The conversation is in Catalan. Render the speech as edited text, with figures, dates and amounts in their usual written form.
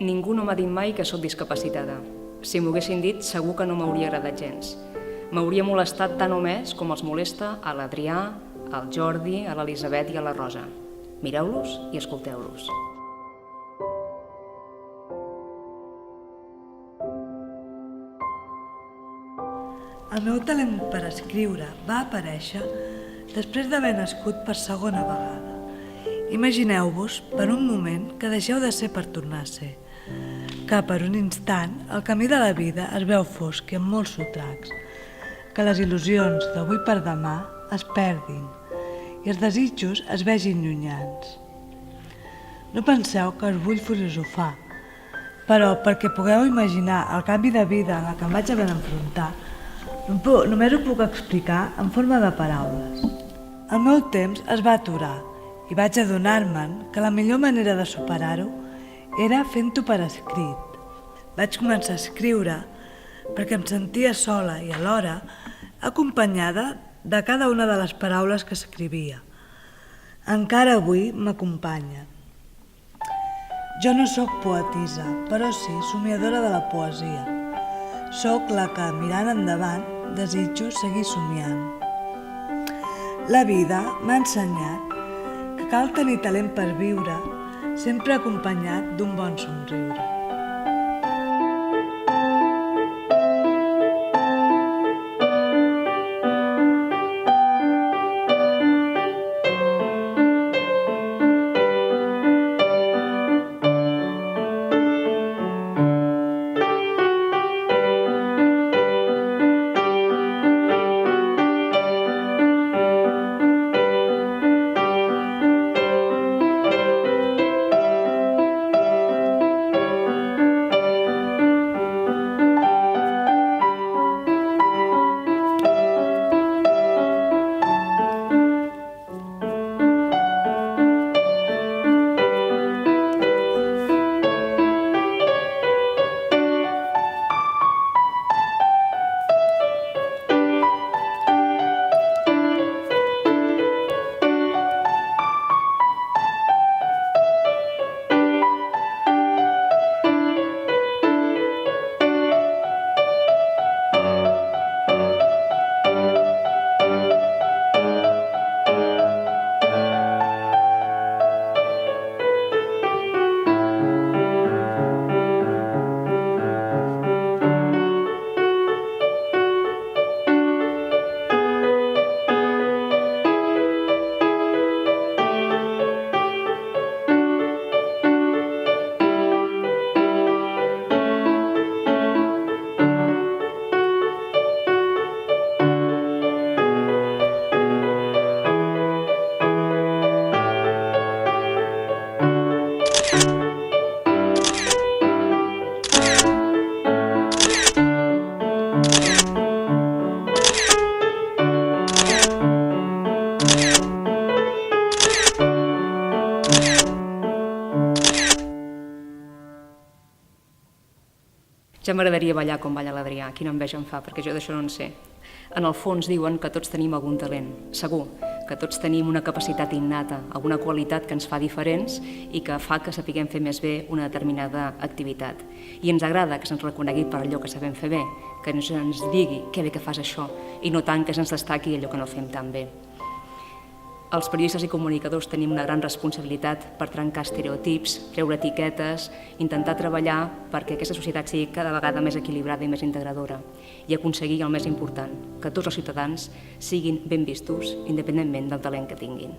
Ningú no m'ha dit mai que sóc discapacitada. Si m'ho haguessin dit, segur que no m'hauria agradat gens. M'hauria molestat tant o més com els molesta a l'Adrià, al Jordi, a l'Elisabet i a la Rosa. Mireu-los i escolteu-los. El meu talent per escriure va aparèixer després d'haver nascut per segona vegada. Imagineu-vos per un moment que deixeu de ser per tornar a ser, que per un instant el camí de la vida es veu fosc i amb molts sotracs, que les il·lusions d'avui per demà es perdin i els desitjos es vegin llunyans. No penseu que us vull filosofar, però perquè pugueu imaginar el canvi de vida en el que em vaig haver d'enfrontar, només ho puc explicar en forma de paraules. El meu temps es va aturar i vaig adonar-me'n que la millor manera de superar-ho era fent-ho per escrit. Vaig començar a escriure perquè em sentia sola i alhora acompanyada de cada una de les paraules que escrivia. Encara avui m'acompanya. Jo no sóc poetisa, però sí somiadora de la poesia. Sóc la que, mirant endavant, desitjo seguir somiant. La vida m'ha ensenyat que cal tenir talent per viure, sempre acompanyat d'un bon somriure. Ja m'agradaria ballar com balla l'Adrià, quina enveja em fa, perquè jo d'això no en sé. En el fons diuen que tots tenim algun talent, segur, que tots tenim una capacitat innata, alguna qualitat que ens fa diferents i que fa que sapiguem fer més bé una determinada activitat. I ens agrada que se'ns reconegui per allò que sabem fer bé, que ens digui que bé que fas això, i no tant que se'ns destaqui allò que no fem tan bé. Els periodistes i comunicadors tenim una gran responsabilitat per trencar estereotips, treure etiquetes, intentar treballar perquè aquesta societat sigui cada vegada més equilibrada i més integradora i aconseguir el més important, que tots els ciutadans siguin ben vistos independentment del talent que tinguin.